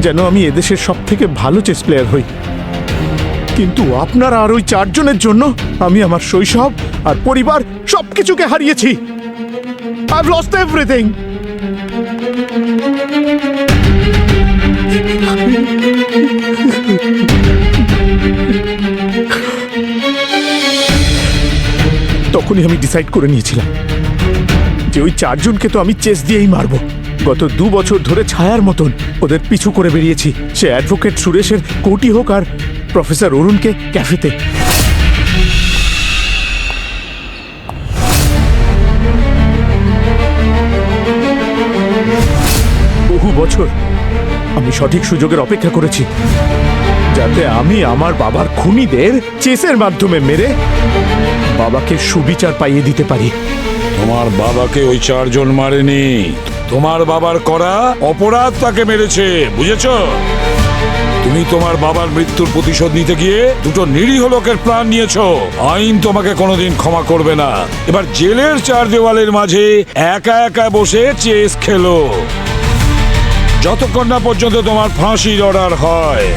Speaker 8: যেন আমি এদেশের সব থেকে ভালো চেস প্লেয়ার হই, কিন্তু আপনারা আর ওই 4 জনের জন্য আমি আমার শৈশব আর পরিবার সবকিছুকে হারিয়েছি। I've lost everything. তখনই আমি ডিসাইড করে নিয়েছিলাম যে ওই 4 জনকে তো আমি চেস দিয়েই মারবো। গত 2 বছর ধরে ছায়ার মতন ওদের পিছু করে বেরিয়েছি, সে অ্যাডভোকেট সুরেশের কোর্টই হোক আর প্রফেসর অরুণকে ক্যাফেতে। বহু বছর আমি সঠিক সুযোগের অপেক্ষা করেছি যাতে আমি আমার বাবার খুনিদের চেসের মাধ্যমে মেরে বাবাকে সুবিচার পাইয়ে দিতে পারি।
Speaker 4: তোমার বাবাকে ওই 4 জন মারেনি, তোমার বাবার করা অপরাধ তাকে মেরেছে, বুঝেছো? তুমি তোমার বাবার মৃত্যুর প্রতিশোধ নিতে গিয়ে 2 নিরীহ লোকের প্রাণ নিয়েছো। আইন তোমাকে কোনোদিন ক্ষমা করবে না। এবার জেলের 4 দেওয়ালের মাঝে একা একা বসে চেস খেলো যতক্ষণ না পর্যন্ত তোমার ফাঁসির অর্ডার হয়।